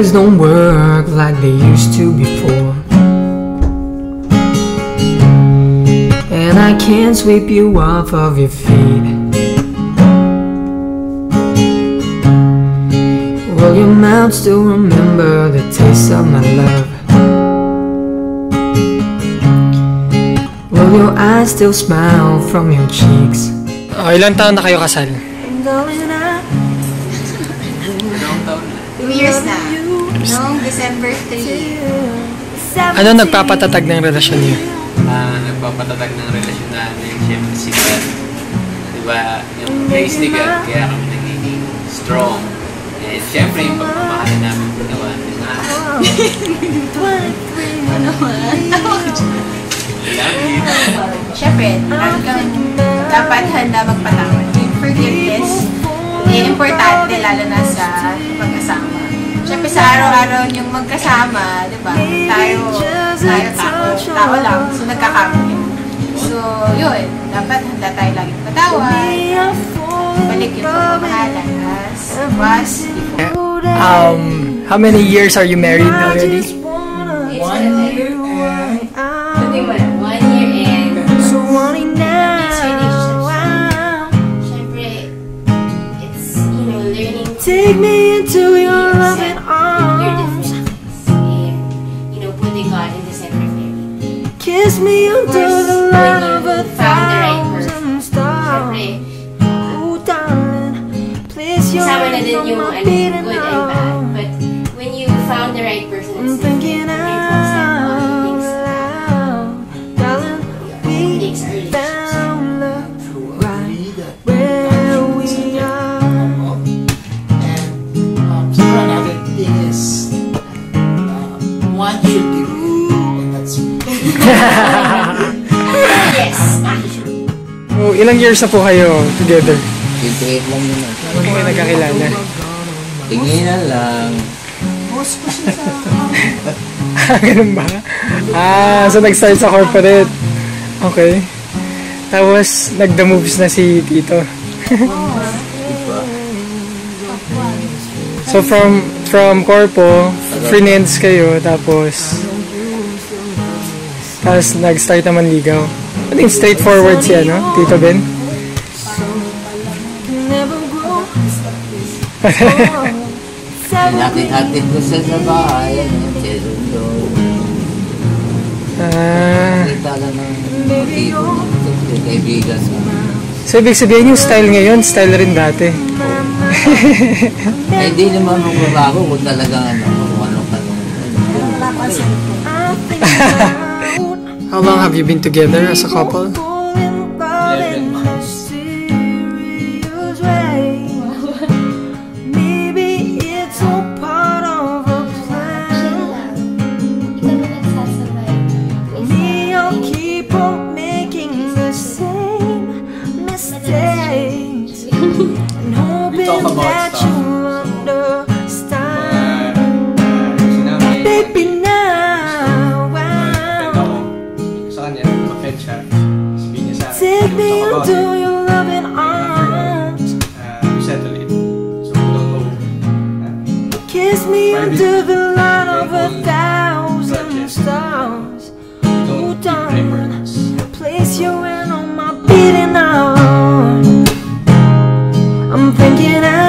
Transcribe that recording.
things don't work like they used to before, and I can't sweep you off of your feet. Will your mouth still remember the taste of my love? Will your eyes still smile from your cheeks? Ilang taon na kayo kasal? 2 years na. Noong December 3. Ano nagpapatatag ng relasyon niyo? Nagpapatatag ng relasyon namin, siyempre si God. Diba, yung praise ni God, kaya kami nagiging strong. And siyempre, yung pagmamahalan namin ginawa, diba? Siyempre, dapat handa magpatawad. Yung forgiveness, importante lalo na sa pag-asama. Siyempre sa araw-araw yung magkasama, di ba? Tao lang. So, nagkakamali. So, yun. Dapat handa tayo lagi patawad. Balik yung pagmamahalan as was before. How many years are you married already? 1 year. 1 year and this relationship. Siyempre, it's, learning Take me into your loving arms. your differences and, putting God in the center of everything. Kiss me under the light of a Found the right person. thousand stars. Siyempre, Oh, darling, place your kasama na hand din on yung my beating good and bad. heart. But when you found the right person, I'm thinking out loud, darling, we things are really found love right where we are. And another thing is, one should give and that's yes. Oh, ilang years na po kayo together? 28 lang yun. Ano po kayo nagkakilala? Tinginan lang. Ganun ba? So nag-start sa corporate. Okay. Tapos, nag-the moves na si Tito. So from corpo, friends kayo, tapos nag-start naman ligaw. I think straightforward siya, no? Tito Ben? Pinakit-hatid ko sa bahay. Kita lang ng motibo ng kaibigan. So, ibig sabihin yung style ngayon, style rin dati. Ay, hindi naman magbabago kung talagang kung ano ka nung. How long have you been together as a couple? 11 months. talk about stuff. Baby, now, Sa kanya, ma-fed siya. Sabihin niya sa akin, take me talk about into it. your loving arms. We settle it. So we don't go. Kiss me Private. under the light of a Don't thousand budget. stars. Don't keep records. Place your hand on my beating heart. I'm thinking out